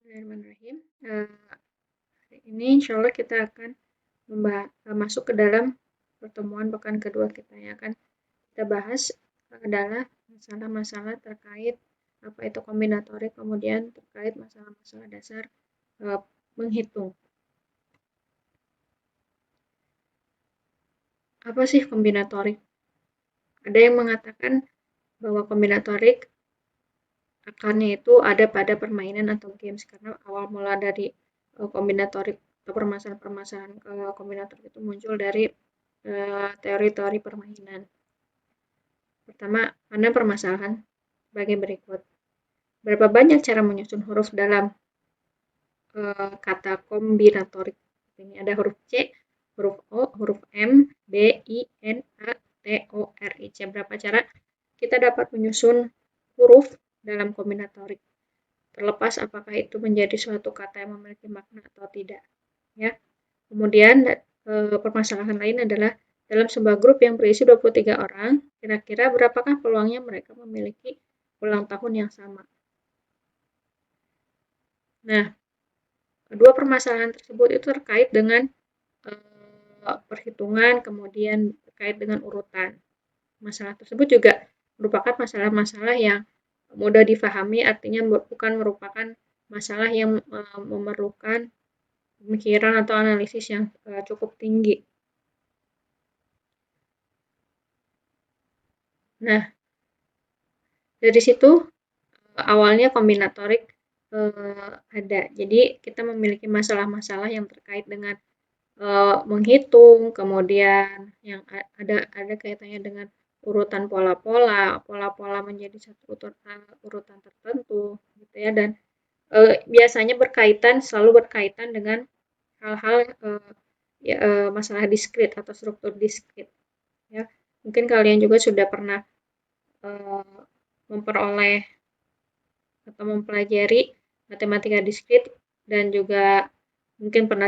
Bismillahirrahmanirrahim. Hari ini insya Allah kita akan masuk ke dalam pertemuan pekan kedua kita. Yang akan kita bahas adalah masalah-masalah terkait apa itu kombinatorik, kemudian terkait masalah-masalah dasar menghitung. Apa sih kombinatorik? Ada yang mengatakan bahwa kombinatorik akarnya itu ada pada permainan atau games, karena awal mula dari kombinatorik atau permasalahan-permasalahan kombinatorik itu muncul dari teori-teori permainan. Pertama, ada permasalahan sebagai berikut. Berapa banyak cara menyusun huruf dalam kata kombinatorik? Ini ada huruf C, huruf O, huruf M, B, I, N, A, T, O, R, I, C. Berapa cara kita dapat menyusun huruf dalam kombinatorik? Terlepas apakah itu menjadi suatu kata yang memiliki makna atau tidak. Ya. Kemudian permasalahan lain adalah dalam sebuah grup yang berisi 23 orang, kira-kira berapakah peluangnya mereka memiliki ulang tahun yang sama? Nah, kedua permasalahan tersebut itu terkait dengan perhitungan, kemudian terkait dengan urutan. Masalah tersebut juga merupakan masalah-masalah yang mudah difahami, artinya bukan merupakan masalah yang memerlukan pemikiran atau analisis yang cukup tinggi. Nah, dari situ awalnya kombinatorik ada. Jadi kita memiliki masalah-masalah yang terkait dengan menghitung, kemudian yang ada kaitannya dengan urutan pola-pola menjadi satu urutan tertentu, gitu ya. Dan biasanya selalu berkaitan dengan hal-hal masalah diskrit atau struktur diskrit. Ya, mungkin kalian juga sudah pernah memperoleh atau mempelajari matematika diskrit dan juga mungkin pernah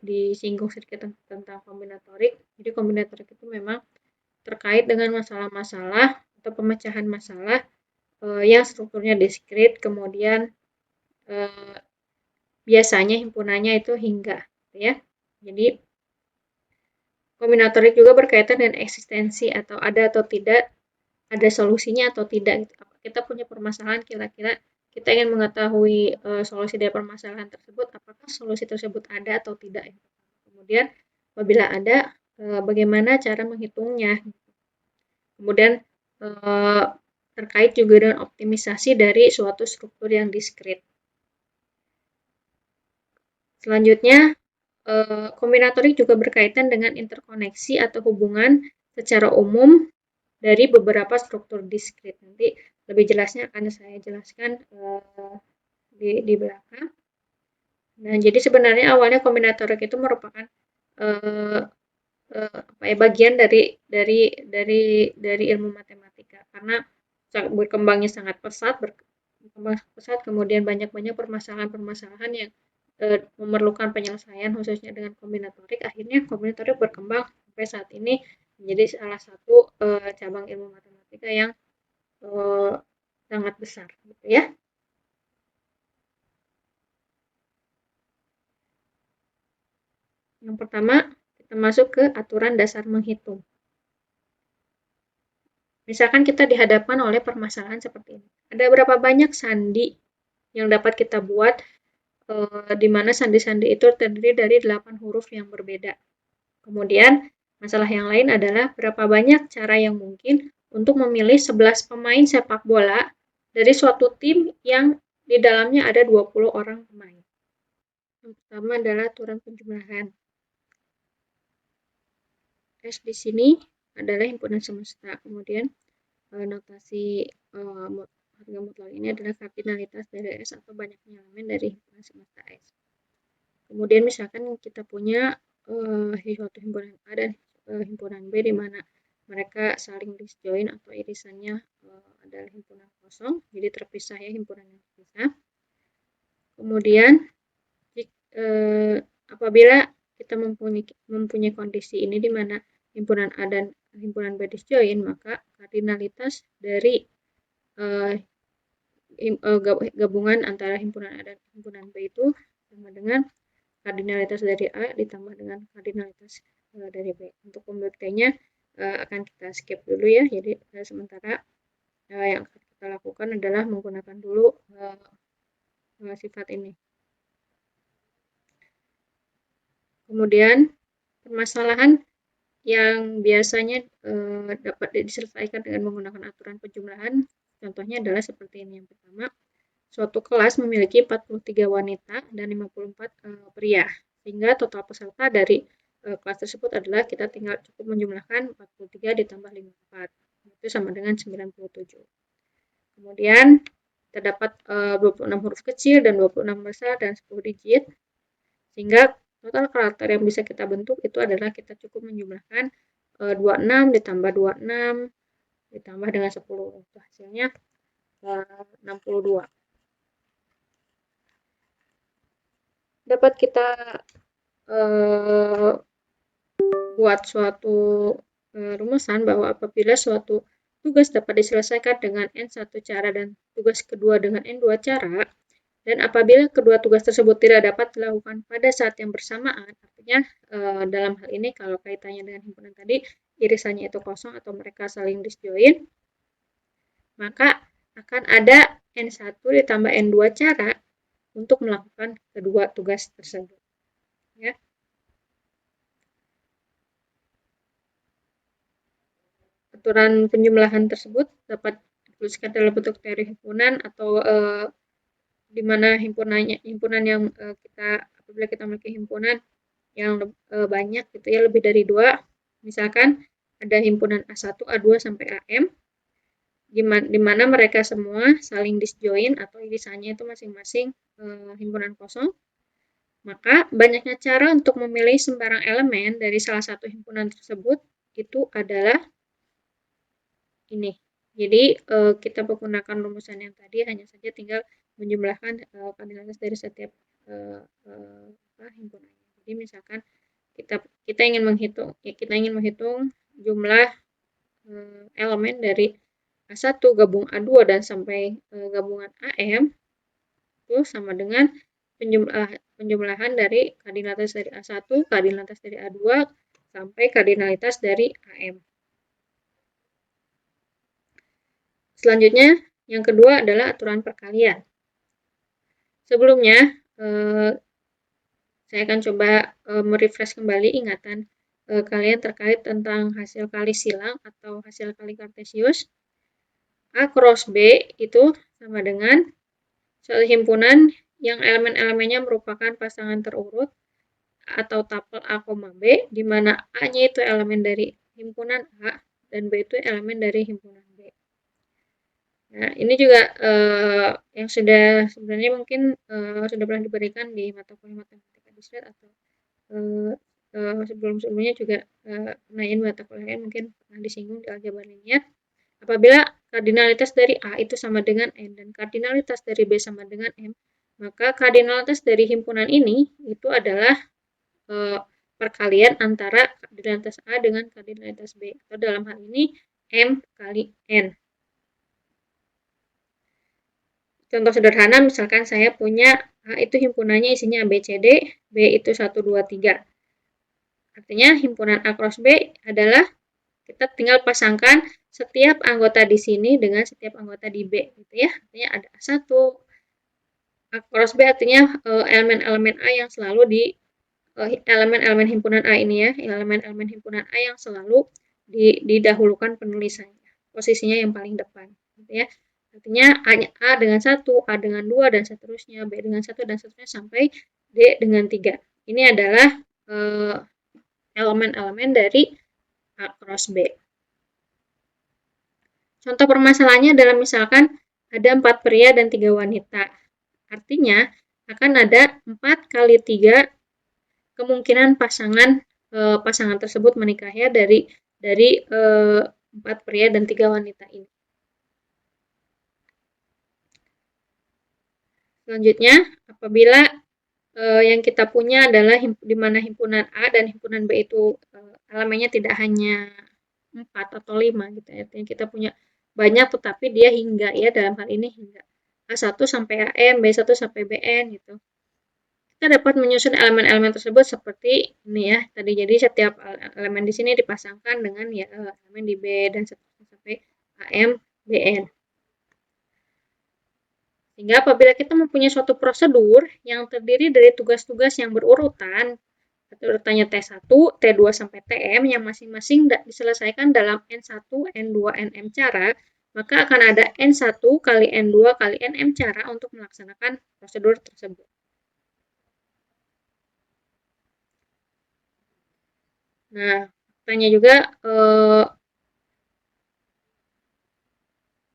disinggung sedikit tentang kombinatorik. Jadi kombinatorik itu memang terkait dengan masalah-masalah atau pemecahan masalah yang strukturnya diskrit, kemudian biasanya himpunannya itu hingga, ya. Jadi kombinatorik juga berkaitan dengan eksistensi atau ada atau tidak, ada solusinya atau tidak. Kita punya permasalahan, kira-kira kita ingin mengetahui solusi dari permasalahan tersebut, apakah solusi tersebut ada atau tidak. Kemudian apabila ada, bagaimana cara menghitungnya. Kemudian terkait juga dengan optimisasi dari suatu struktur yang diskrit. Selanjutnya, kombinatorik juga berkaitan dengan interkoneksi atau hubungan secara umum dari beberapa struktur diskrit. Nanti lebih jelasnya akan saya jelaskan di belakang. Nah, jadi sebenarnya awalnya kombinatorik itu merupakan bagian dari ilmu matematika, karena berkembangnya sangat pesat, kemudian banyak permasalahan-permasalahan yang memerlukan penyelesaian khususnya dengan kombinatorik. Akhirnya kombinatorik berkembang sampai saat ini menjadi salah satu cabang ilmu matematika yang sangat besar, gitu ya. Yang pertama, kita masuk ke aturan dasar menghitung. Misalkan kita dihadapkan oleh permasalahan seperti ini. Ada berapa banyak sandi yang dapat kita buat, di mana sandi-sandi itu terdiri dari 8 huruf yang berbeda. Kemudian, masalah yang lain adalah berapa banyak cara yang mungkin untuk memilih 11 pemain sepak bola dari suatu tim yang di dalamnya ada 20 orang pemain. Yang pertama adalah aturan penjumlahan. S di sini adalah himpunan semesta. Kemudian notasi harga mutlak ini adalah kardinalitas dari S atau banyaknya elemen dari himpunan semesta S. Kemudian misalkan kita punya suatu himpunan A dan himpunan B di mana mereka saling disjoin atau irisannya adalah himpunan kosong, jadi terpisah ya, himpunan yang terpisah. Kemudian apabila kita mempunyai kondisi ini di mana himpunan A dan himpunan B disjoin, maka kardinalitas dari gabungan antara himpunan A dan himpunan B itu sama dengan kardinalitas dari A ditambah dengan kardinalitas dari B. Untuk pembuktiannya akan kita skip dulu ya. Jadi sementara yang akan kita lakukan adalah menggunakan dulu sifat ini. Kemudian permasalahan yang biasanya dapat diselesaikan dengan menggunakan aturan penjumlahan, contohnya adalah seperti ini. Yang pertama, suatu kelas memiliki 43 wanita dan 54 pria, sehingga total peserta dari kelas tersebut adalah kita tinggal cukup menjumlahkan 43 ditambah 54, itu sama dengan 97. Kemudian terdapat 26 huruf kecil dan 26 besar dan 10 digit, sehingga total karakter yang bisa kita bentuk itu adalah kita cukup menjumlahkan 26 ditambah 26 ditambah dengan 10. Itu hasilnya 62. Dapat kita buat suatu rumusan bahwa apabila suatu tugas dapat diselesaikan dengan N1 cara dan tugas kedua dengan N2 cara, dan apabila kedua tugas tersebut tidak dapat dilakukan pada saat yang bersamaan, artinya dalam hal ini kalau kaitannya dengan himpunan tadi, irisannya itu kosong atau mereka saling disjoin, maka akan ada N1 ditambah N2 cara untuk melakukan kedua tugas tersebut. Ya. Aturan penjumlahan tersebut dapat dituliskan dalam bentuk teori himpunan atau di mana himpunan yang apabila kita memiliki himpunan yang banyak gitu ya, lebih dari 2, misalkan ada himpunan A1, A2 sampai AM, di mana mereka semua saling disjoin atau irisannya itu masing-masing himpunan kosong, maka banyaknya cara untuk memilih sembarang elemen dari salah satu himpunan tersebut itu adalah ini. Jadi kita menggunakan rumusan yang tadi, hanya saja tinggal menjumlahkan kardinalitas dari setiap himpunan. Jadi misalkan kita ingin menghitung jumlah elemen dari A1 gabung A2 dan sampai gabungan AM itu sama dengan penjumlahan dari kardinalitas dari A1, kardinalitas dari A2 sampai kardinalitas dari AM. Selanjutnya, yang kedua adalah aturan perkalian. Sebelumnya, saya akan coba merefresh kembali ingatan kalian terkait tentang hasil kali silang atau hasil kali kartesius. A cross B itu sama dengan suatu himpunan yang elemen-elemennya merupakan pasangan terurut atau tupel A, B, di mana A-nya itu elemen dari himpunan A dan B itu elemen dari himpunan B. Nah, ini juga yang sebenarnya mungkin sudah pernah diberikan di mata kuliah matematika diskret atau sebelum-sebelumnya juga pernah mata kuliah mungkin pernah disinggung di aljabar linier. Apabila kardinalitas dari A itu sama dengan N dan kardinalitas dari B sama dengan M, maka kardinalitas dari himpunan ini itu adalah perkalian antara kardinalitas A dengan kardinalitas B, atau dalam hal ini M kali N. Contoh sederhana, misalkan saya punya A itu himpunannya isinya ABCD, B itu 1, 2, 3. Artinya himpunan A cross B adalah kita tinggal pasangkan setiap anggota di sini dengan setiap anggota di B, gitu ya. Artinya ada A1, A cross B artinya elemen-elemen A yang selalu di elemen-elemen himpunan A ini ya, elemen-elemen himpunan A yang selalu didahulukan penulisannya, posisinya yang paling depan, gitu ya. Artinya A dengan 1, A dengan 2, dan seterusnya, B dengan 1, dan seterusnya, sampai D dengan 3. Ini adalah elemen-elemen dari A cross B. Contoh permasalahannya adalah misalkan ada 4 pria dan 3 wanita. Artinya akan ada 4 kali 3 kemungkinan pasangan tersebut menikah ya dari 4 pria dan 3 wanita ini. Selanjutnya, apabila yang kita punya adalah di mana himpunan A dan himpunan B itu elemennya tidak hanya 4 atau 5 gitu ya. Artinya kita punya banyak tetapi dia hingga ya, dalam hal ini hingga. A1 sampai AM, B1 sampai BN gitu. Kita dapat menyusun elemen-elemen tersebut seperti ini ya tadi. Jadi setiap elemen di sini dipasangkan dengan ya elemen di B dan seterusnya sampai AM, BN. Sehingga apabila kita mempunyai suatu prosedur yang terdiri dari tugas-tugas yang berurutan, atau urutannya T1, T2 sampai Tm yang masing-masing diselesaikan dalam N1, N2, Nm cara, maka akan ada N1 kali N2 kali Nm cara untuk melaksanakan prosedur tersebut. Nah, tanya juga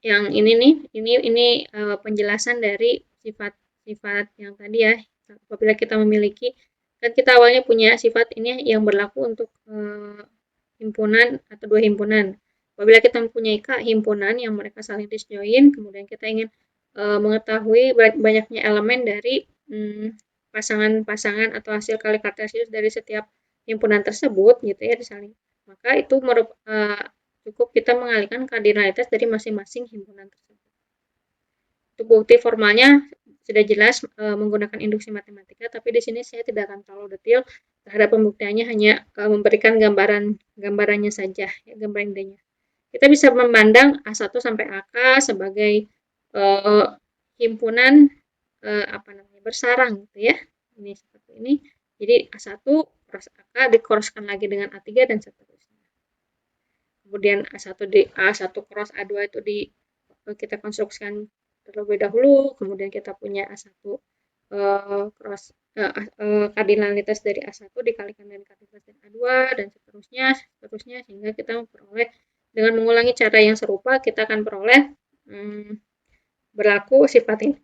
yang ini nih, ini penjelasan dari sifat-sifat yang tadi ya. Apabila kita memiliki, kan kita awalnya punya sifat ini yang berlaku untuk himpunan atau dua himpunan. Apabila kita mempunyai himpunan yang mereka saling disjoin, kemudian kita ingin mengetahui banyaknya elemen dari pasangan-pasangan atau hasil kali kartesius dari setiap himpunan tersebut gitu ya disaling. Maka itu cukup kita mengalihkan kardinalitas dari masing-masing himpunan tersebut. Untuk bukti formalnya sudah jelas menggunakan induksi matematika, tapi di sini saya tidak akan terlalu detail terhadap pembuktiannya, hanya memberikan gambarannya saja, ya, gambaran idenya. Kita bisa memandang A1 sampai AK sebagai himpunan bersarang gitu ya. Ini seperti ini. Jadi A1 cross AK dikroskan lagi dengan A3 dan seterusnya. Kemudian A1 cross A2 itu kita konstruksikan terlebih dahulu, kemudian kita punya A1 cross kardinalitas dari A1 dikalikan dengan kardinalitas dari A2 dan seterusnya sehingga kita memperoleh dengan mengulangi cara yang serupa kita akan peroleh berlaku sifat ini.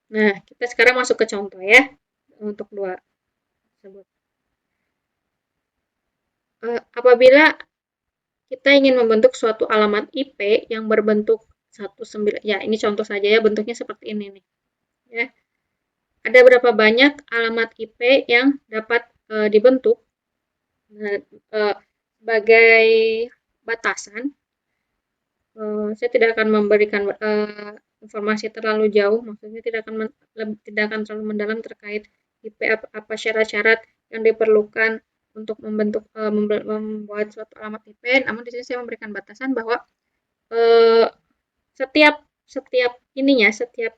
Nah, kita sekarang masuk ke contoh ya untuk dua tersebut. Apabila kita ingin membentuk suatu alamat IP yang berbentuk 19, ya ini contoh saja ya, bentuknya seperti ini nih. Ya. Ada berapa banyak alamat IP yang dapat dibentuk sebagai batasan. Saya tidak akan memberikan informasi terlalu jauh, maksudnya tidak akan terlalu mendalam terkait IP apa syarat-syarat yang diperlukan untuk membuat suatu alamat IP. Namun di sini saya memberikan batasan bahwa setiap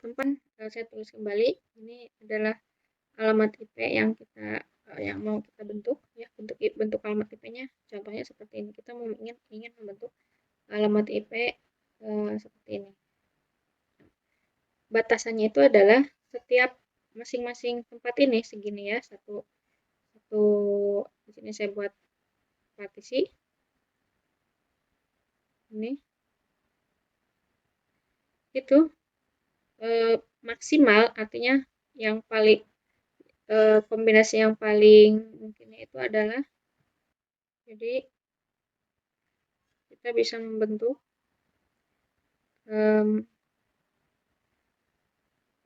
tempat saya tulis kembali, ini adalah alamat IP yang mau kita bentuk ya, bentuk alamat IP-nya contohnya seperti ini. Kita ingin membentuk alamat IP seperti ini. Batasannya itu adalah setiap masing-masing tempat ini segini ya, satu di sini saya buat partisi ini itu maksimal, artinya yang paling kombinasi yang paling mungkinnya itu adalah, jadi kita bisa membentuk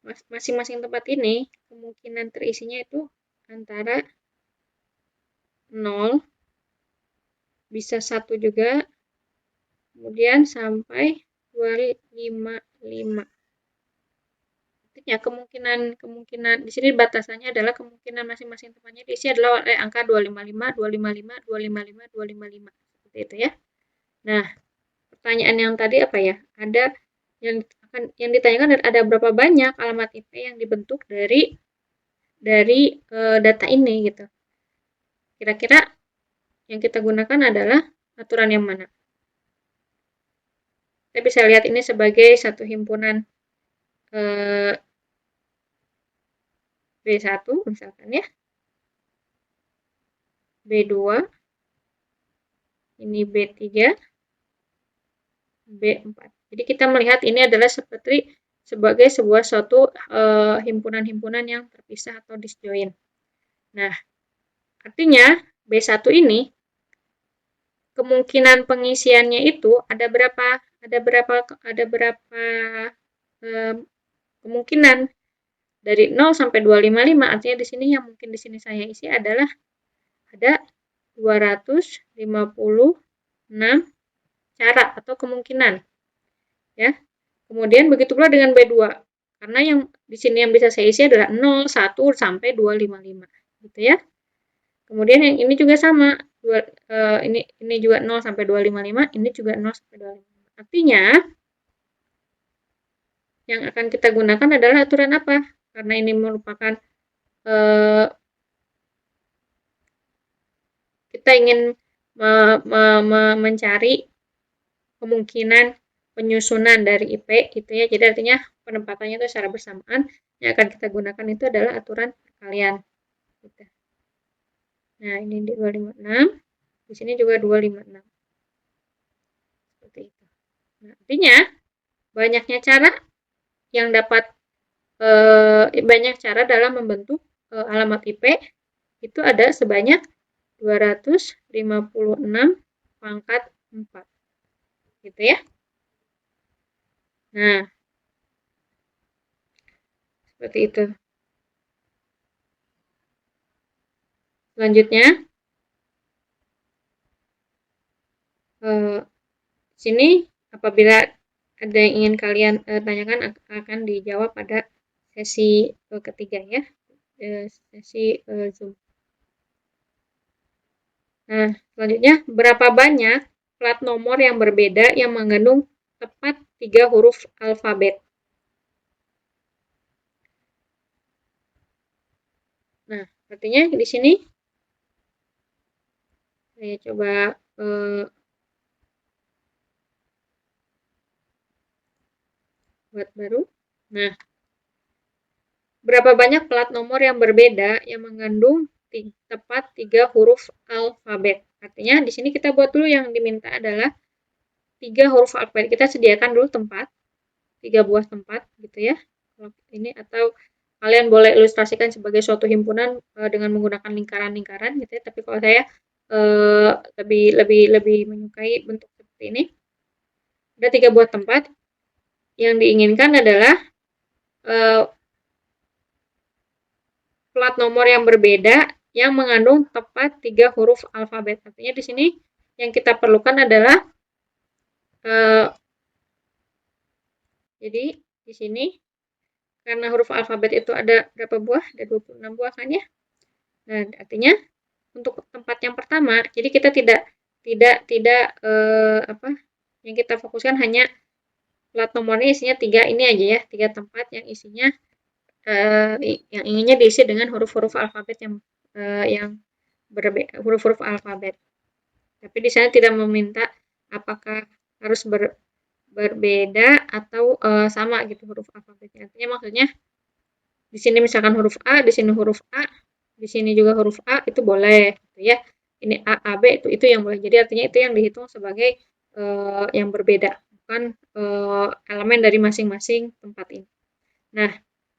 masing-masing tempat ini kemungkinan terisinya itu antara 0, bisa 1 juga, kemudian sampai 255. Artinya kemungkinan di sini batasannya adalah kemungkinan masing-masing tempatnya diisi adalah oleh angka 255, 255, 255, 255. Seperti itu ya. Nah, pertanyaan yang tadi apa ya? Ada yang ditanyakan ada berapa banyak alamat IP yang dibentuk dari data ini gitu. Kira-kira yang kita gunakan adalah aturan yang mana? Kita bisa lihat ini sebagai satu himpunan B1 misalkan ya. B2, ini B3, B4. Jadi kita melihat ini adalah sebagai suatu himpunan-himpunan yang terpisah atau disjoin. Nah, artinya B1 ini kemungkinan pengisiannya itu ada berapa kemungkinan dari 0 sampai 255, artinya di sini yang mungkin di sini saya isi adalah ada 256 cara atau kemungkinan. Ya. Kemudian begitu pula dengan B2. Karena yang di sini yang bisa saya isi adalah 0, 1 sampai 255, gitu ya. Kemudian yang ini juga sama. Ini juga 0 sampai 255, ini juga 0 sampai 255. Artinya yang akan kita gunakan adalah aturan apa? Karena ini merupakan kita ingin mencari kemungkinan penyusunan dari IP gitu ya. Jadi artinya penempatannya itu secara bersamaan. Yang akan kita gunakan itu adalah aturan perkalian. Gitu. Nah, ini di 256. Di sini juga 256. Seperti itu. Nah, artinya banyaknya cara yang dapat banyak cara dalam membentuk alamat IP itu ada sebanyak 256 pangkat 4. Gitu ya. Nah, seperti itu. Selanjutnya, sini apabila ada yang ingin kalian tanyakan akan dijawab pada sesi ketiga ya, sesi Zoom. Nah, selanjutnya, berapa banyak plat nomor yang berbeda yang mengandung tepat 3 huruf alfabet? Nah, artinya di sini saya coba buat baru. Nah, berapa banyak plat nomor yang berbeda yang mengandung tepat 3 huruf alfabet? Artinya di sini kita buat dulu yang diminta adalah 3 huruf alfabet. Kita sediakan dulu tempat, 3 buah tempat gitu ya. Ini atau kalian boleh ilustrasikan sebagai suatu himpunan dengan menggunakan lingkaran-lingkaran gitu ya. Tapi kalau saya lebih menyukai bentuk seperti ini. Ada 3 buah tempat. Yang diinginkan adalah plat nomor yang berbeda yang mengandung tepat 3 huruf alfabet. Artinya di sini yang kita perlukan adalah jadi di sini karena huruf alfabet itu ada berapa buah? Ada 26 buah kan ya? Nah, artinya untuk tempat yang pertama, jadi kita tidak yang kita fokuskan hanya plat nomornya isinya 3 ini aja ya, 3 tempat yang isinya yang inginnya diisi dengan huruf-huruf alfabet yang huruf-huruf alfabet. Tapi di sana tidak meminta apakah harus berbeda atau sama gitu huruf alfabetnya. Artinya maksudnya di sini misalkan huruf A, di sini huruf A, di sini juga huruf A itu boleh gitu ya. Ini A, A, B itu yang boleh. Jadi artinya itu yang dihitung sebagai yang berbeda, bukan elemen dari masing-masing tempat ini. Nah,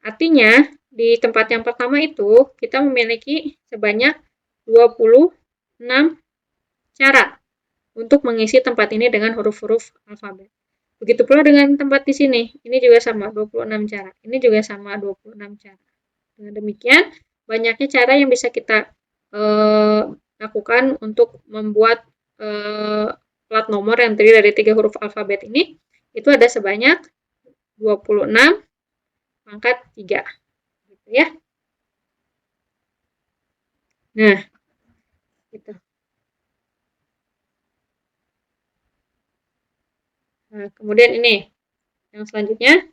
artinya di tempat yang pertama itu kita memiliki sebanyak 26 cara untuk mengisi tempat ini dengan huruf-huruf alfabet. Begitu pula dengan tempat di sini. Ini juga sama 26 cara. Ini juga sama 26 cara. Dengan demikian, banyaknya cara yang bisa kita lakukan untuk membuat plat nomor yang terdiri dari 3 huruf alfabet ini. Itu ada sebanyak 26 pangkat 3. Gitu ya. Nah, gitu. Nah, kemudian ini yang selanjutnya,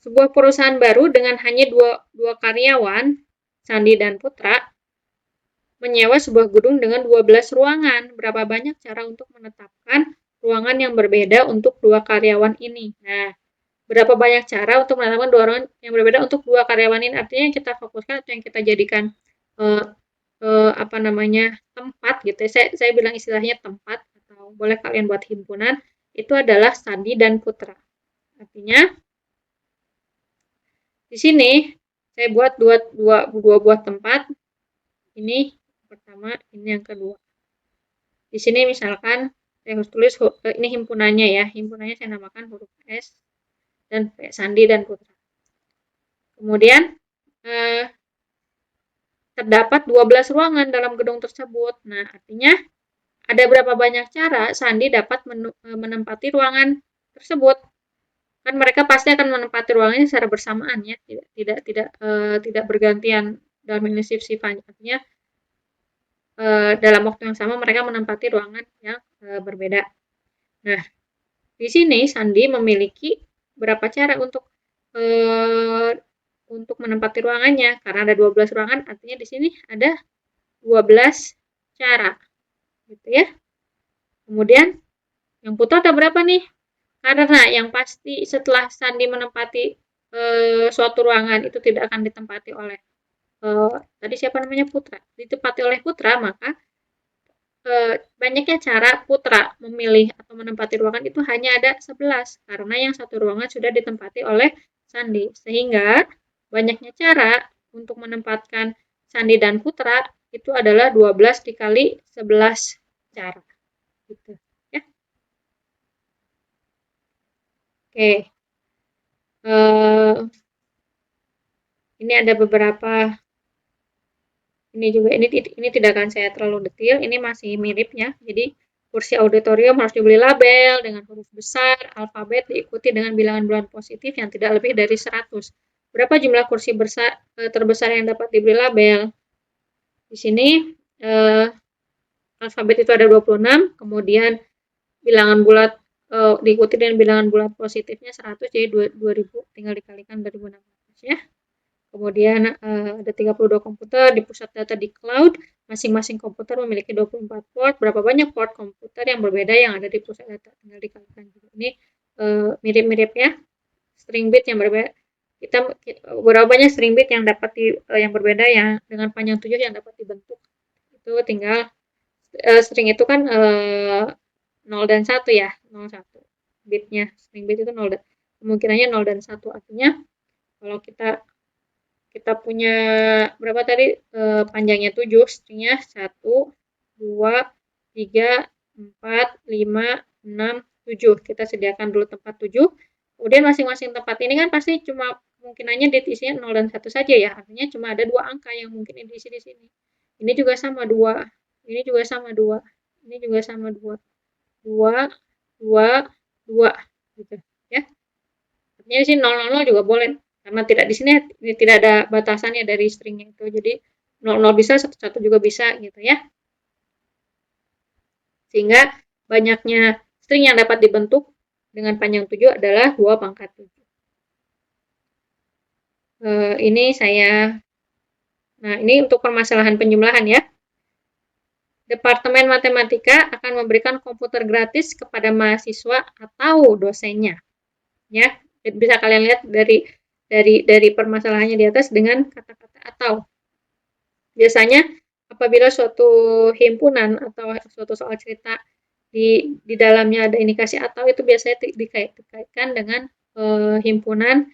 sebuah perusahaan baru dengan hanya dua karyawan, Sandi dan Putra, menyewa sebuah gedung dengan 12 ruangan. Berapa banyak cara untuk menetapkan ruangan yang berbeda untuk 2 karyawan ini? Nah, berapa banyak cara untuk menetapkan 2 ruangan yang berbeda untuk 2 karyawan ini? Artinya yang kita fokuskan atau yang kita jadikan tempat gitu. Saya bilang istilahnya tempat atau boleh kalian buat himpunan, itu adalah Sandi dan Putra. Artinya di sini saya buat dua buah tempat. Ini pertama, ini yang kedua. Di sini misalkan saya harus tulis ini himpunannya ya. Himpunannya saya namakan huruf S dan P, Sandi dan Putra. Kemudian terdapat 12 ruangan dalam gedung tersebut. Nah, artinya ada berapa banyak cara Sandi dapat menempati ruangan tersebut. Kan mereka pasti akan menempati ruangannya secara bersamaan ya, tidak bergantian dalam ini shift-shiftannya. Artinya dalam waktu yang sama mereka menempati ruangan yang berbeda. Nah, di sini Sandi memiliki berapa cara untuk menempati ruangannya. Karena ada 12 ruangan, artinya di sini ada 12 cara. Gitu ya. Kemudian yang Putra ada berapa nih? Karena yang pasti setelah Sandi menempati suatu ruangan itu tidak akan ditempati oleh tadi siapa namanya Putra, ditempati oleh Putra, maka banyaknya cara Putra memilih atau menempati ruangan itu hanya ada 11 karena yang satu ruangan sudah ditempati oleh Sandi. Sehingga banyaknya cara untuk menempatkan Sandi dan Putra itu adalah 12 dikali 11 cara. Gitu. Ya. Oke. Ini ada beberapa, ini tidak akan saya terlalu detail, ini masih miripnya. Jadi kursi auditorium harus diberi label dengan huruf besar, alfabet diikuti dengan bilangan bulan positif yang tidak lebih dari 100. Berapa jumlah kursi terbesar yang dapat diberi label? Di sini alfabet itu ada 26, kemudian bilangan bulat diikuti dengan bilangan bulat positifnya 100, jadi 2000 tinggal dikalikan 2016 ya. Kemudian ada 32 komputer di pusat data di cloud. Masing-masing komputer memiliki 24 port. Berapa banyak port komputer yang berbeda yang ada di pusat data? Tinggal dikalikan. Ini mirip-mirip ya. String bit yang berbeda. Berapa banyak string bit yang dapat yang berbeda yang dengan panjang 7 yang dapat dibentuk. Itu tinggal string itu kan 0 dan 1 ya. 0, 1. Bitnya. String bit itu 0 dan kemungkinannya 0 dan 1. Artinya kalau kita punya berapa tadi panjangnya 7, stringnya 1, 2, 3, 4, 5, 6, 7. Kita sediakan dulu tempat 7. Kemudian masing-masing tempat ini kan pasti cuma kemungkinannya isinya 0 dan 1 saja ya. Artinya cuma ada 2 angka yang mungkin diisi di sini. Ini juga sama 2. Ini juga sama 2. Ini juga sama 2. 2, 2, 2 gitu ya. Artinya di sini 0, 0 juga boleh. Karena tidak di sini tidak ada batasannya dari stringnya itu. Jadi 00 bisa, 11 juga bisa gitu ya. Sehingga banyaknya string yang dapat dibentuk dengan panjang 7 adalah 2 pangkat 7. Nah ini untuk permasalahan penjumlahan ya. Departemen Matematika akan memberikan komputer gratis kepada mahasiswa atau dosennya. Ya, bisa kalian lihat dari permasalahannya di atas dengan kata-kata atau. Biasanya apabila suatu himpunan atau suatu soal cerita di dalamnya ada indikasi atau itu biasanya dikaitkan dengan himpunan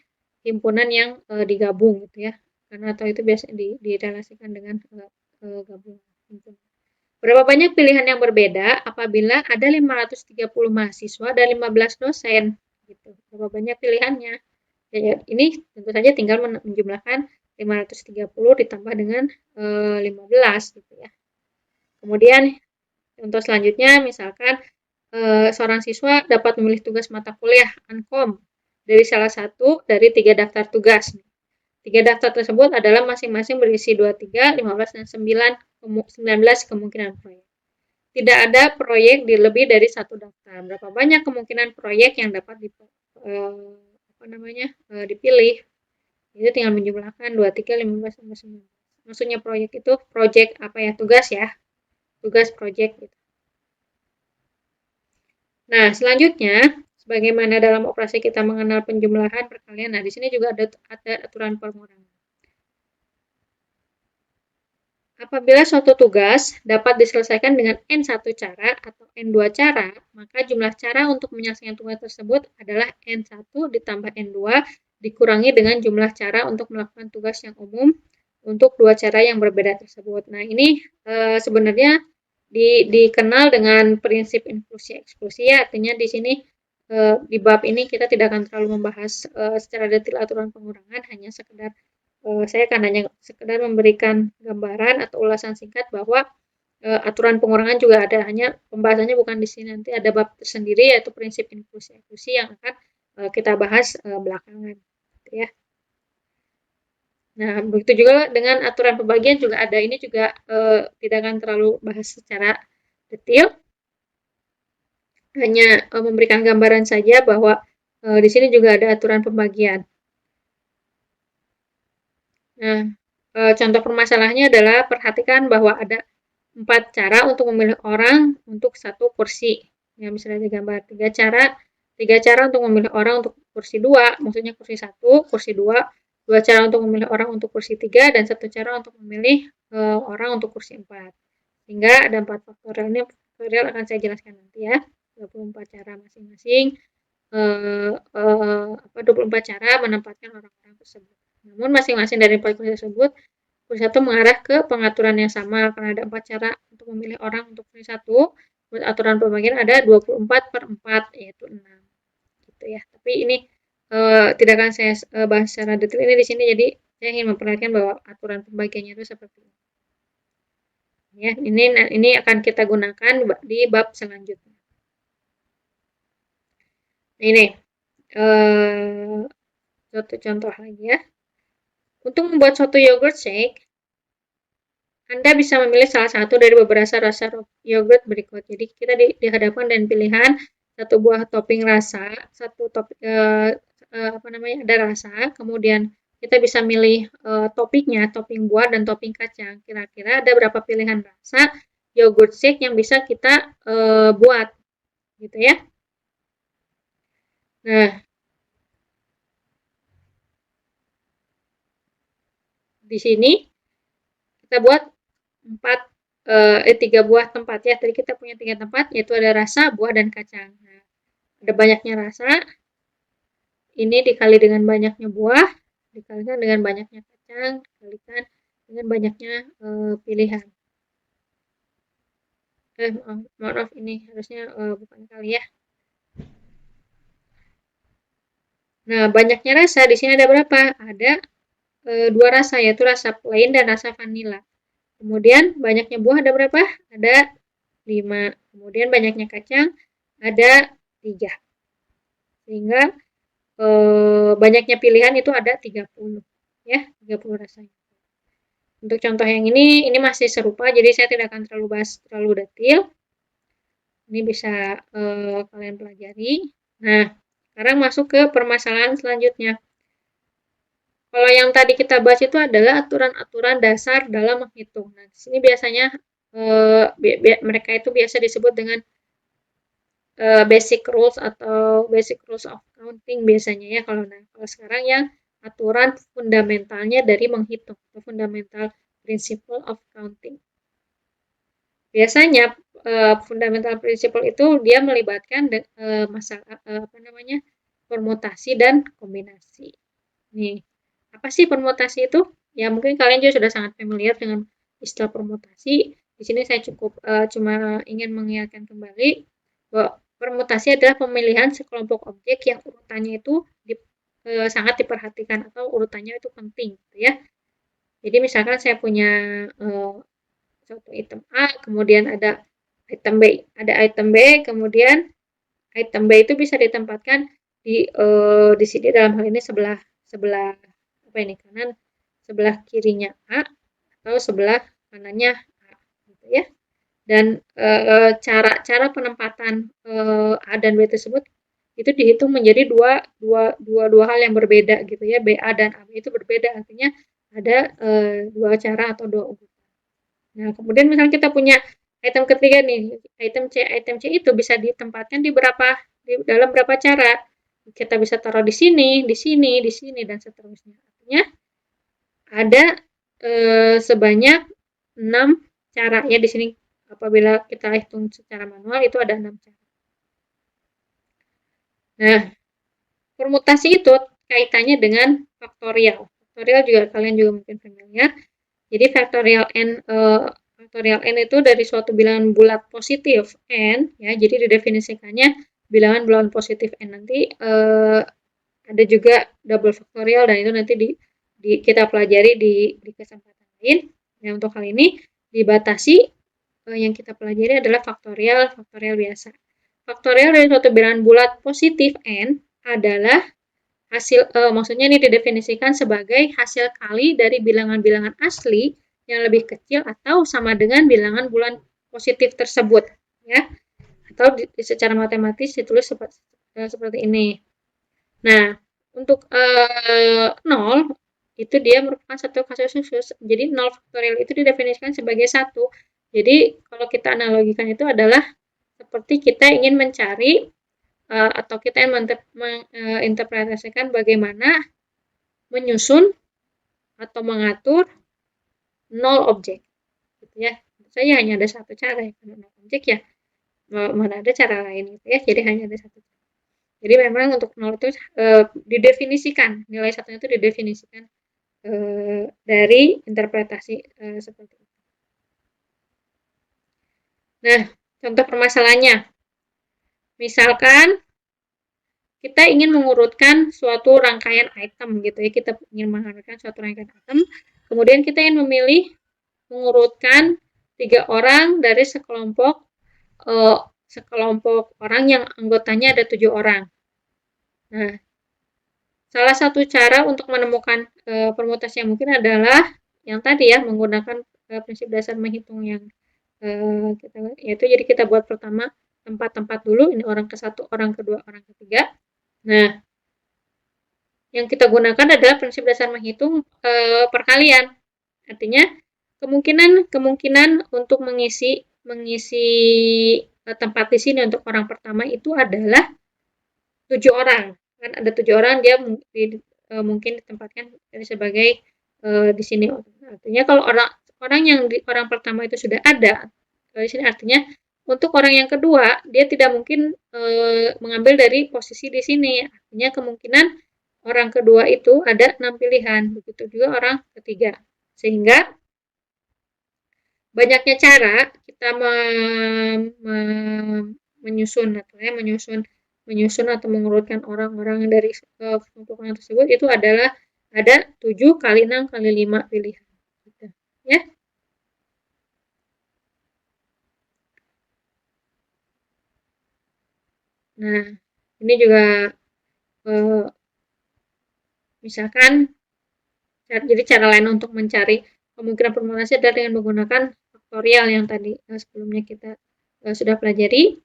yang digabung gitu ya. Karena atau itu biasanya direlasikan dengan gabungan himpunan. Berapa banyak pilihan yang berbeda apabila ada 530 mahasiswa dan 15 dosen gitu. Berapa banyak pilihannya? Ya, ini tentu saja tinggal menjumlahkan 530 ditambah dengan 15 gitu ya. Kemudian contoh selanjutnya misalkan seorang siswa dapat memilih tugas mata kuliah Ankom dari salah satu dari 3 daftar tugas. 3 daftar tersebut adalah masing-masing berisi 23, 15, dan 19 kemungkinan proyek. Tidak ada proyek di lebih dari satu daftar. Berapa banyak kemungkinan proyek yang dapat dipilih? Itu tinggal menjumlahkan 23, 15, sampai 19. Maksudnya proyek itu proyek apa ya? Tugas ya. Tugas proyek gitu. Nah, selanjutnya sebagaimana dalam operasi kita mengenal penjumlahan perkalian. Nah, di sini juga ada aturan pengurangan. Apabila suatu tugas dapat diselesaikan dengan N1 cara atau N2 cara, maka jumlah cara untuk menyelesaikan tugas tersebut adalah N1 ditambah N2 dikurangi dengan jumlah cara untuk melakukan tugas yang umum untuk 2 cara yang berbeda tersebut. Nah, ini sebenarnya dikenal dengan prinsip inklusi eksklusi ya, artinya di sini di bab ini kita tidak akan terlalu membahas secara detail aturan pengurangan, hanya sekedar saya akan hanya sekedar memberikan gambaran atau ulasan singkat bahwa aturan pengurangan juga ada, hanya pembahasannya bukan di sini, nanti ada bab tersendiri yaitu prinsip inklusi ekusi yang akan kita bahas belakangan, gitu ya. Nah, begitu juga dengan aturan pembagian juga ada, ini juga tidak akan terlalu bahas secara detail, hanya memberikan gambaran saja bahwa di sini juga ada aturan pembagian. Nah, contoh permasalahannya adalah perhatikan bahwa ada 4 cara untuk memilih orang untuk satu kursi. Ya, misalnya digambar 3 cara untuk memilih orang untuk kursi 2, maksudnya kursi 1, kursi 2, 2 cara untuk memilih orang untuk kursi 3, dan 1 cara untuk memilih orang untuk kursi 4. Sehingga ada 4 faktorial, ini faktorial akan saya jelaskan nanti ya. 24 cara masing-masing, 24 cara menempatkan orang-orang tersebut. Namun masing-masing dari 4 kursi tersebut, kursi 1 mengarah ke pengaturan yang sama, karena ada 4 cara untuk memilih orang untuk kursi 1. Aturan pembagian ada 24/4, yaitu 6. Gitu ya. Tapi ini tidak akan saya bahas secara detail ini di sini, jadi saya ingin memperlihatkan bahwa aturan pembagiannya itu seperti ini. Ya, ini akan kita gunakan di bab selanjutnya. Ini suatu contoh lagi ya. Untuk membuat suatu yogurt shake, Anda bisa memilih salah satu dari beberapa rasa yogurt berikut. Jadi kita dihadapkan dengan pilihan satu buah topping rasa, satu topping ada rasa, kemudian kita bisa milih toppingnya, topping buah dan topping kacang. Kira-kira ada berapa pilihan rasa yogurt shake yang bisa kita buat, gitu ya. Nah, di sini kita buat 3 buah tempat ya. Tadi kita punya 3 tempat, yaitu ada rasa, buah, dan kacang. Nah, ada banyaknya rasa, ini dikali dengan banyaknya buah, dikalikan dengan banyaknya kacang, dikalikan dengan banyaknya pilihan. Maaf, ini harusnya bukan kali ya. Nah, banyaknya rasa di sini ada berapa? Ada 2 rasa, yaitu rasa plain dan rasa vanilla. Kemudian banyaknya buah ada berapa? Ada 5. Kemudian banyaknya kacang ada 3. Sehingga banyaknya pilihan itu ada 30. Ya, 30 rasanya. Untuk contoh yang ini masih serupa, jadi saya tidak akan terlalu bahas terlalu detail. Ini bisa kalian pelajari. Nah, sekarang masuk ke permasalahan selanjutnya. Kalau yang tadi kita bahas itu adalah aturan-aturan dasar dalam menghitung. Nah, di sini biasanya mereka itu biasa disebut dengan basic rules atau basic rules of counting biasanya ya. Kalau sekarang yang aturan fundamentalnya dari menghitung atau fundamental principle of counting. Biasanya fundamental principle itu dia melibatkan masalah permutasi dan kombinasi. Nih, apa sih permutasi itu? Ya mungkin kalian juga sudah sangat familiar dengan istilah permutasi. Di sini saya cukup cuma ingin mengingatkan kembali bahwa permutasi adalah pemilihan sekelompok objek yang urutannya itu sangat diperhatikan atau urutannya itu penting, gitu ya. Jadi misalkan saya punya suatu item A, kemudian ada item B, kemudian item B itu bisa ditempatkan di sini, dalam hal ini sebelah kanan, sebelah kirinya A atau sebelah kanannya A, gitu ya. Dan cara penempatan A dan B tersebut itu dihitung menjadi dua hal yang berbeda, gitu ya. BA dan AB itu berbeda, artinya ada 2 cara atau 2 urutan. Nah, kemudian misalnya kita punya item ketiga nih, item C itu bisa ditempatkan di dalam berapa cara. Kita bisa taruh di sini, dan seterusnya. Artinya ada sebanyak 6 cara ya di sini. Apabila kita hitung secara manual itu ada 6 cara. Nah, permutasi itu kaitannya dengan faktorial. Faktorial juga kalian juga mungkin familiar. Jadi faktorial n itu dari suatu bilangan bulat positif n ya. Jadi didefinisikannya bilangan bulat positif n. Nanti ada juga double faktorial, dan itu nanti kita pelajari di kesempatan lain. Nah, untuk hal ini dibatasi yang kita pelajari adalah faktorial biasa. Faktorial dari suatu bilangan bulat positif n adalah hasil, maksudnya ini didefinisikan sebagai hasil kali dari bilangan-bilangan asli yang lebih kecil atau sama dengan bilangan bulat positif tersebut, ya. Atau secara matematis ditulis seperti ini. Nah, untuk 0 itu dia merupakan satu kasus khusus. Jadi 0 faktorial itu didefinisikan sebagai 1. Jadi kalau kita analogikan itu adalah seperti kita ingin mencari atau kita menginterpretasikan bagaimana menyusun atau mengatur 0 objek, gitu ya. Saya hanya ada satu cara ya, karena 0 objek ya mana ada cara lain gitu ya. Jadi hanya ada satu. Jadi memang untuk 0 itu didefinisikan, nilai satunya itu didefinisikan dari interpretasi seperti itu. Nah, contoh permasalahannya. Misalkan kita ingin mengurutkan suatu rangkaian item gitu ya, kita ingin mengurutkan suatu rangkaian item, kemudian kita ingin memilih mengurutkan 3 orang dari sekelompok orang yang anggotanya ada 7 orang. Nah, salah satu cara untuk menemukan permutasi yang mungkin adalah yang tadi ya, menggunakan prinsip dasar menghitung yang yaitu jadi kita buat pertama tempat-tempat dulu, ini orang ke-1, orang ke-2, orang ke-3. Nah, yang kita gunakan adalah prinsip dasar menghitung perkalian. Artinya kemungkinan untuk mengisi tempat di sini untuk orang pertama itu adalah 7 orang. Kan ada 7 orang, dia mungkin ditempatkan sebagai di sini. Artinya kalau orang pertama itu sudah ada di sini, artinya untuk orang yang kedua dia tidak mungkin mengambil dari posisi di sini. Artinya kemungkinan orang kedua itu ada 6 pilihan, begitu juga orang ketiga. Sehingga banyaknya cara kita menyusun atau mengurutkan orang-orang dari kelompok tersebut itu adalah ada 7 kali 6 kali 5 pilihan. Gitu. Ya. Nah, ini juga misalkan jadi cara lain untuk mencari kemungkinan permutasi adalah dengan menggunakan faktorial yang tadi sebelumnya kita sudah pelajari.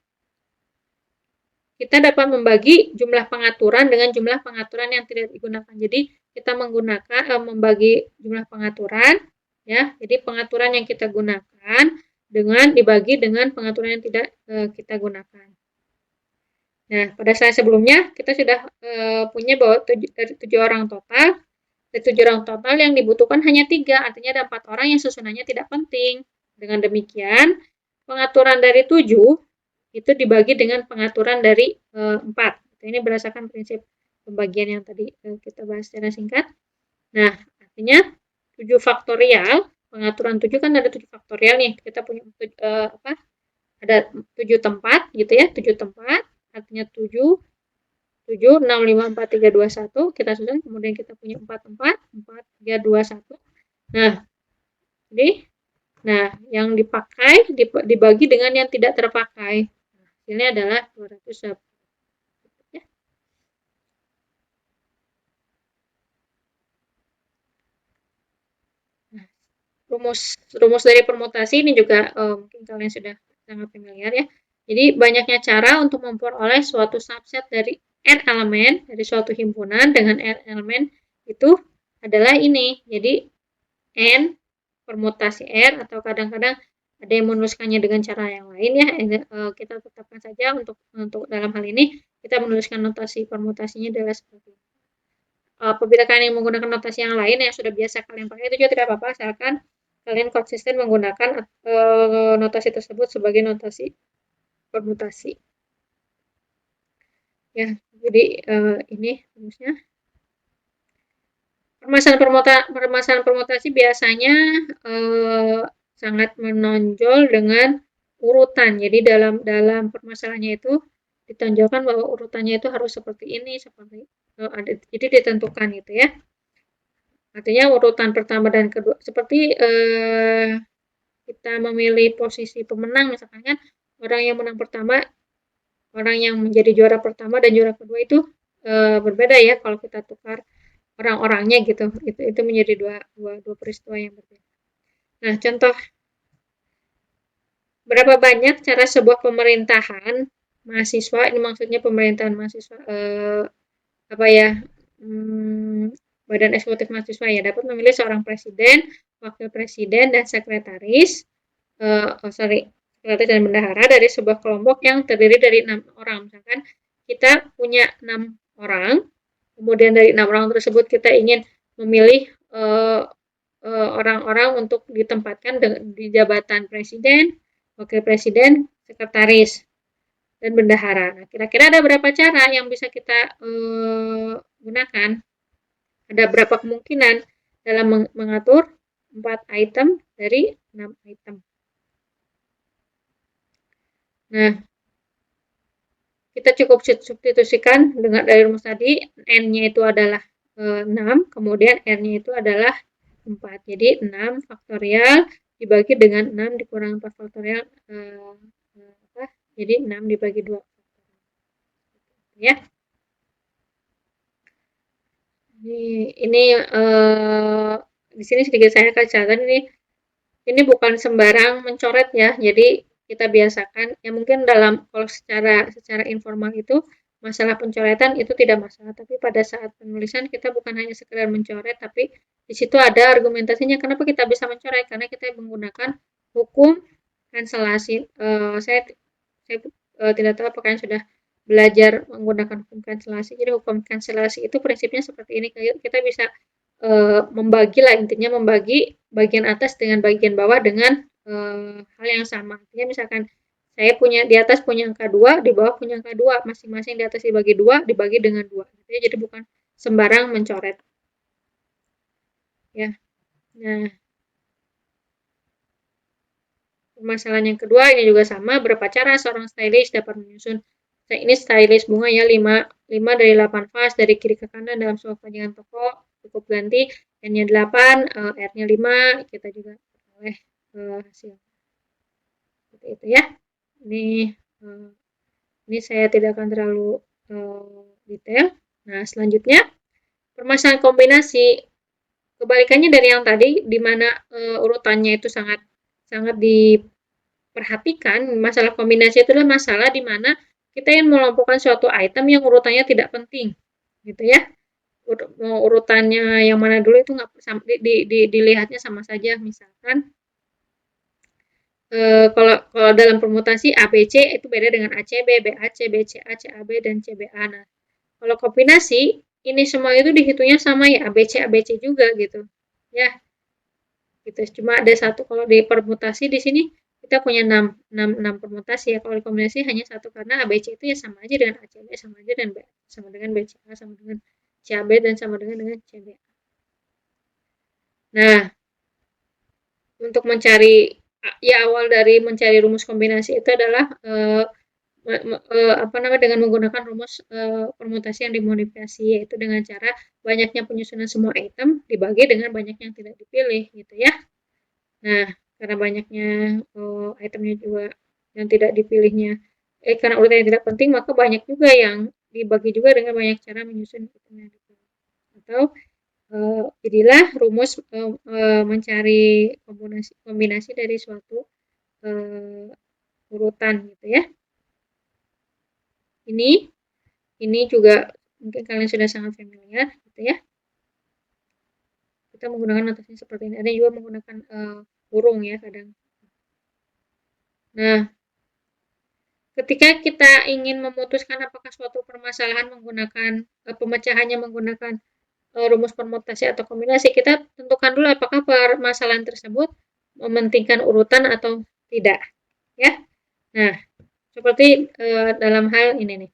Kita dapat membagi jumlah pengaturan dengan jumlah pengaturan yang tidak digunakan. Jadi kita menggunakan membagi jumlah pengaturan, ya. Jadi pengaturan yang kita gunakan dibagi dengan pengaturan yang tidak kita gunakan. Nah, pada slide sebelumnya kita sudah punya bahwa dari 7 orang total, dari 7 orang total yang dibutuhkan hanya 3, artinya ada 4 orang yang susunannya tidak penting. Dengan demikian, pengaturan dari 7 itu dibagi dengan pengaturan dari 4. Ini berdasarkan prinsip pembagian yang tadi kita bahas secara singkat. Nah, artinya 7 faktorial, pengaturan 7 kan ada 7 faktorial nih. Kita punya ada 7 tempat gitu ya, 7 tempat, artinya 7 6, 5, 4, 3, 2, 1, kita susun, kemudian kita punya 4 tempat, 4, 3, 2, 1. Nah, jadi yang dipakai dibagi dengan yang tidak terpakai. Ini adalah 210. Ya. Nah, rumus dari permutasi ini juga mungkin kalian sudah sangat familiar ya. Jadi banyaknya cara untuk memperoleh suatu subset dari n elemen dari suatu himpunan dengan n elemen itu adalah ini. Jadi n permutasi r, atau kadang-kadang ada yang menuliskannya dengan cara yang lain ya. Kita tetapkan saja untuk dalam hal ini kita menuliskan notasi permutasinya adalah seperti ini. Apabila kalian menggunakan notasi yang lain yang sudah biasa kalian pakai itu juga tidak apa-apa, asalkan kalian konsisten menggunakan notasi tersebut sebagai notasi permutasi. Ya, jadi ini rumusnya. Permasalahan permutasi biasanya sangat menonjol dengan urutan. Jadi dalam permasalahannya itu ditonjolkan bahwa urutannya itu harus seperti ini, jadi ditentukan gitu ya. Artinya urutan pertama dan kedua seperti kita memilih posisi pemenang, misalkan kan orang yang menang pertama, orang yang menjadi juara pertama dan juara kedua itu berbeda ya kalau kita tukar orang-orangnya gitu. Itu menjadi dua peristiwa yang berbeda. Nah, contoh berapa banyak cara sebuah pemerintahan mahasiswa, ini maksudnya pemerintahan mahasiswa apa ya? Badan eksekutif mahasiswa ya dapat memilih seorang presiden, wakil presiden dan sekretaris sekretaris dan bendahara dari sebuah kelompok yang terdiri dari 6 orang. Misalkan kita punya 6 orang, kemudian dari 6 orang tersebut kita ingin memilih orang-orang untuk ditempatkan di jabatan presiden, wakil presiden, sekretaris, dan bendahara. Nah, kira-kira ada berapa cara yang bisa kita gunakan? Ada berapa kemungkinan dalam mengatur 4 item dari 6 item. Nah, kita cukup substitusikan dengan dari rumus tadi, n-nya itu adalah 6, kemudian r-nya itu adalah 4. Jadi 6 faktorial dibagi dengan 6 dikurang 4 faktorial, jadi 6 dibagi 2. Ya. Ini di sini sedikit saya catatkan ini bukan sembarang mencoret ya. Jadi kita biasakan ya mungkin kalau secara informal itu masalah pencoretan itu tidak masalah, tapi pada saat penulisan kita bukan hanya sekedar mencoret, tapi di situ ada argumentasinya kenapa kita bisa mencoret, karena kita menggunakan hukum kanselasi. Saya tidak tahu apakah kalian sudah belajar menggunakan hukum kanselasi. Jadi hukum kanselasi itu prinsipnya seperti ini, kita bisa membagi lah, intinya membagi bagian atas dengan bagian bawah dengan hal yang sama. Artinya misalkan saya punya di atas punya angka 2, di bawah punya angka 2, masing-masing di atas dibagi 2, dibagi dengan 2. Jadi bukan sembarang mencoret. Ya. Nah, permasalahan yang kedua ini juga sama, berapa cara seorang stylist dapat menyusun. Ini stylist bunga ya, 5 dari 8 vas dari kiri ke kanan dalam sebuah pajangan toko, cukup ganti, n-nya 8, r-nya 5, kita juga oleh hasil. Seperti itu ya. Ini saya tidak akan terlalu detail. Nah, selanjutnya permasalahan kombinasi. Kebalikannya dari yang tadi, di mana urutannya itu sangat diperhatikan, masalah kombinasi itu adalah masalah di mana kita ingin mengelompokkan suatu item yang urutannya tidak penting, gitu ya. Urutannya yang mana dulu itu nggak dilihatnya sama saja. Misalkan kalau dalam permutasi ABC itu beda dengan ACB, BAC, BCA, CAB, dan CBA. Nah, kalau kombinasi ini semua itu dihitungnya sama ya, ABC, ABC juga gitu. Ya. Gitu. Cuma ada satu kalau di permutasi di sini kita punya 6 permutasi ya. Kalau di kombinasi hanya satu karena ABC itu ya sama aja dengan ACB, sama aja dengan sama dengan BCA, sama dengan CAB, dan sama dengan CBA. Nah, untuk mencari awal dari mencari rumus kombinasi itu adalah dengan menggunakan rumus permutasi yang dimodifikasi, yaitu dengan cara banyaknya penyusunan semua item dibagi dengan banyak yang tidak dipilih gitu ya. Nah, karena banyaknya itemnya juga yang tidak dipilihnya karena urutan yang tidak penting, maka banyak juga yang dibagi juga dengan banyak cara menyusun item yang dipilih. Atau jadilah rumus mencari kombinasi dari suatu urutan gitu ya. Ini juga mungkin kalian sudah sangat familiar gitu ya. Kita menggunakan notasi seperti ini. Ada juga menggunakan kurung ya kadang. Nah, ketika kita ingin memutuskan apakah suatu permasalahan menggunakan pemecahannya menggunakan rumus permutasi atau kombinasi, kita tentukan dulu apakah permasalahan tersebut mementingkan urutan atau tidak ya. Nah, seperti dalam hal ini nih.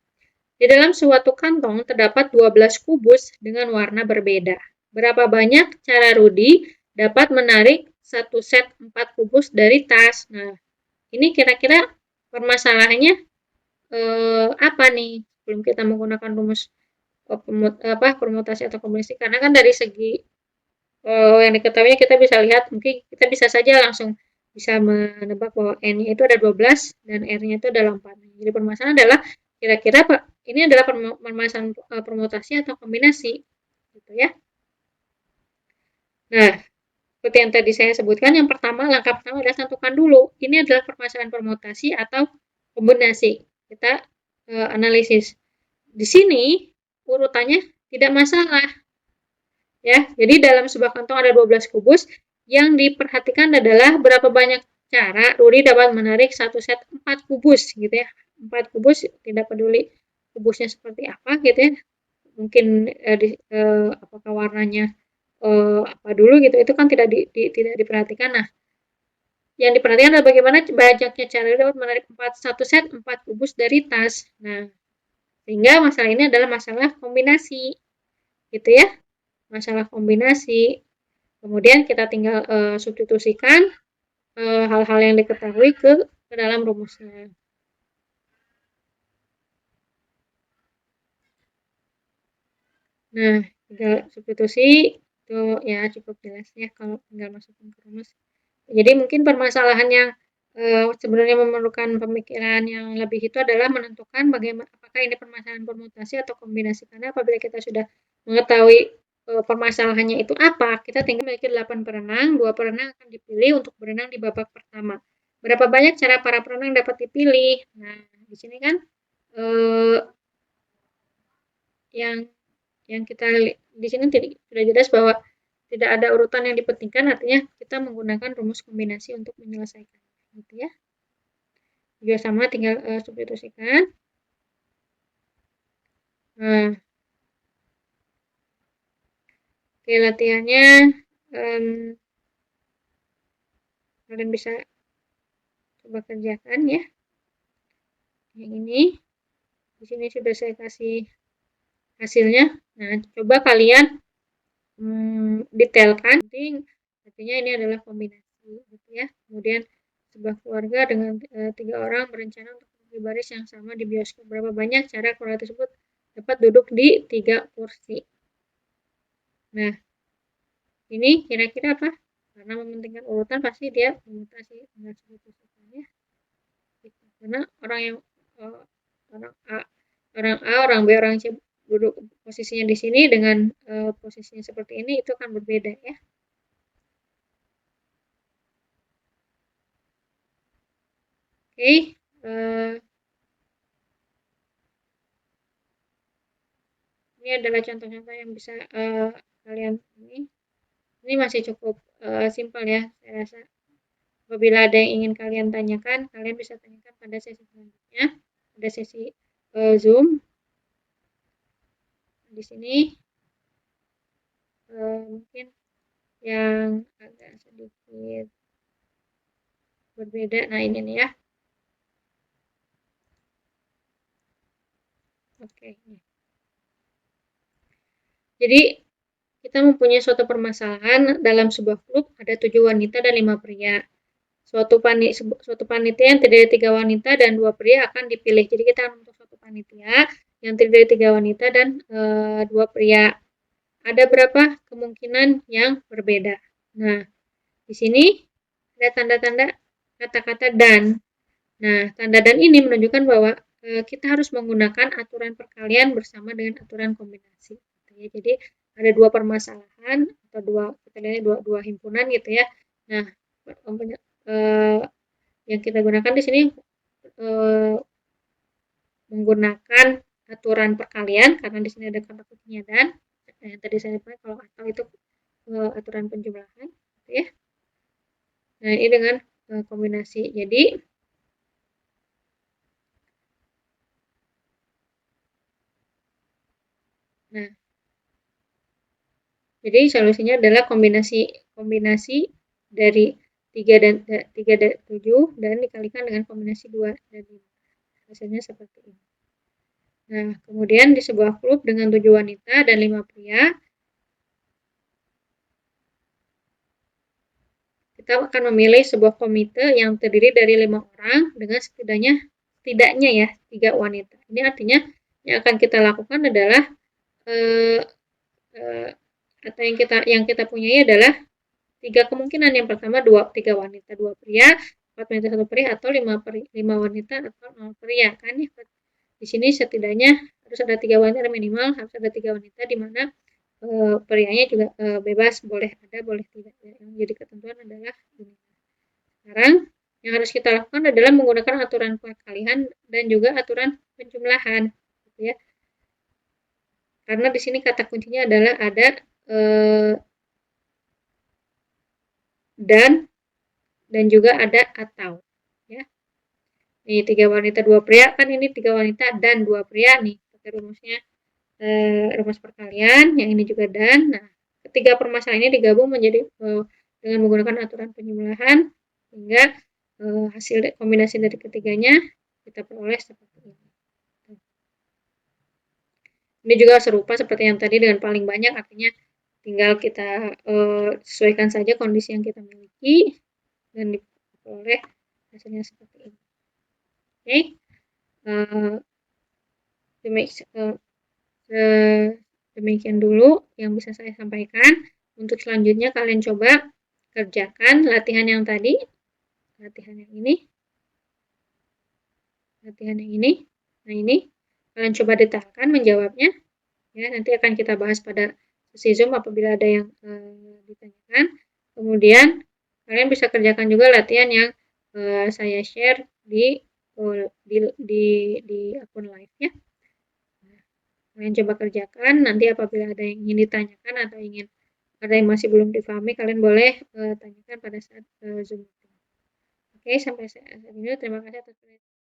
Di dalam suatu kantong terdapat 12 kubus dengan warna berbeda. Berapa banyak cara Rudi dapat menarik satu set 4 kubus dari tas? Nah, ini kira-kira permasalahannya apa nih? Sebelum kita menggunakan rumus permutasi atau kombinasi, karena kan dari segi yang diketahui kita bisa lihat, mungkin kita bisa saja langsung bisa menebak bahwa N-nya itu ada 12 dan R-nya itu adalah 4. Jadi permasalahan adalah kira-kira ini adalah permasalahan permutasi atau kombinasi gitu ya. Nah, seperti yang tadi saya sebutkan, yang pertama, langkah pertama adalah tentukan dulu ini adalah permasalahan permutasi atau kombinasi. Kita analisis. Di sini urutannya tidak masalah. Ya, jadi dalam sebuah kantong ada 12 kubus. Yang diperhatikan adalah berapa banyak cara Ruri dapat menarik satu set 4 kubus gitu ya. 4 kubus, tidak peduli kubusnya seperti apa gitu ya. Mungkin apakah warnanya apa dulu gitu, itu kan tidak diperhatikan. Nah, yang diperhatikan adalah bagaimana banyaknya cara dapat menarik satu set 4 kubus dari tas. Nah, sehingga masalah ini adalah masalah kombinasi gitu ya, masalah kombinasi. Kemudian kita tinggal substitusikan hal-hal yang diketahui ke dalam rumusnya. Nah, tinggal substitusi itu ya cukup jelas ya kalau tinggal masukin ke rumus. Jadi mungkin permasalahan yang sebenarnya memerlukan pemikiran yang lebih itu adalah menentukan bagaimana apakah ini permasalahan permutasi atau kombinasi. Karena apabila kita sudah mengetahui permasalahannya itu apa, kita tinggal memiliki 8 perenang, 2 perenang akan dipilih untuk berenang di babak pertama. Berapa banyak cara para perenang dapat dipilih? Nah, di sini kan yang kita di sini sudah jelas bahwa tidak ada urutan yang dipentingkan, artinya kita menggunakan rumus kombinasi untuk menyelesaikan, gitu ya. Juga sama, tinggal substitusikan. Nah, oke, latihannya kalian bisa coba kerjakan ya. Yang ini, di sini sudah saya kasih hasilnya. Nah, coba kalian detailkan. Artinya ini adalah kombinasi, gitu ya. Kemudian sebuah keluarga dengan 3 orang berencana untuk di baris yang sama di bioskop. Berapa banyak cara keluarga tersebut dapat duduk di 3 kursi. Nah, ini kira-kira apa? Karena mementingkan urutan pasti dia memutasi dengan substitusikannya. Karena orang yang orang A, orang B, orang C duduk posisinya di sini dengan posisinya seperti ini itu akan berbeda ya. Oke, ini adalah contoh-contoh yang bisa kalian ini masih cukup simpel ya, saya rasa. Apabila ada yang ingin kalian tanyakan, kalian bisa tanyakan pada sesi selanjutnya, pada sesi Zoom. Di sini mungkin yang agak sedikit berbeda. Nah, ini nih ya. Oke. Jadi, kita mempunyai suatu permasalahan dalam sebuah klub, ada 7 wanita dan 5 pria. Suatu panitia yang terdiri dari 3 wanita dan 2 pria akan dipilih. Jadi, kita membentuk suatu panitia yang terdiri dari 3 wanita dan 2 pria. Ada berapa kemungkinan yang berbeda? Nah, di sini ada tanda-tanda kata-kata dan. Nah, tanda dan ini menunjukkan bahwa kita harus menggunakan aturan perkalian bersama dengan aturan kombinasi. Jadi ada 2 permasalahan atau kita lihat dua himpunan gitu ya. Nah, yang kita gunakan di sini menggunakan aturan perkalian karena di sini ada kata kuncinya dan yang tadi saya sebutkan kalau atau itu aturan penjumlahan gitu ya. Nah, ini dengan kombinasi. Jadi solusinya adalah kombinasi dari 3 dan 7 dan dikalikan dengan kombinasi 2 dan 5. Hasilnya seperti ini. Nah, kemudian di sebuah klub dengan 7 wanita dan 5 pria, kita akan memilih sebuah komite yang terdiri dari 5 orang dengan setidaknya ya 3 wanita. Ini artinya yang akan kita lakukan adalah atau yang kita punyai adalah tiga kemungkinan. Yang pertama 3 wanita 2 pria, 4 wanita 1 pria, atau 5 wanita atau 0 pria kan ya. Di sini setidaknya harus ada 3 wanita minimal, harus ada 3 wanita di mana prianya juga bebas, boleh ada boleh tidak. Yang jadi ketentuan adalah ini. Sekarang yang harus kita lakukan adalah menggunakan aturan perkalian dan juga aturan penjumlahan, gitu ya. Karena di sini kata kuncinya adalah ada dan juga ada atau, ya. Ini 3 wanita 2 pria, kan ini 3 wanita dan 2 pria nih, pakai rumusnya rumus perkalian, yang ini juga dan. Nah, ketiga permasalahan ini digabung menjadi dengan menggunakan aturan penjumlahan, sehingga hasil kombinasi dari ketiganya kita peroleh seperti ini. Ini juga serupa seperti yang tadi dengan paling banyak, artinya tinggal kita sesuaikan saja kondisi yang kita miliki dan diperoleh hasilnya seperti ini. Oke, demikian dulu yang bisa saya sampaikan. Untuk selanjutnya kalian coba kerjakan latihan yang tadi, latihan yang ini, latihan yang ini. Nah, ini kalian coba detailkan menjawabnya. Ya, nanti akan kita bahas pada sesi Zoom apabila ada yang ditanyakan. Kemudian kalian bisa kerjakan juga latihan yang saya share di akun live ya. Kalian coba kerjakan, nanti apabila ada yang ingin ditanyakan atau ingin ada yang masih belum dipahami, kalian boleh tanyakan pada saat Zoom. Oke, sampai saat ini terima kasih atas perhatiannya.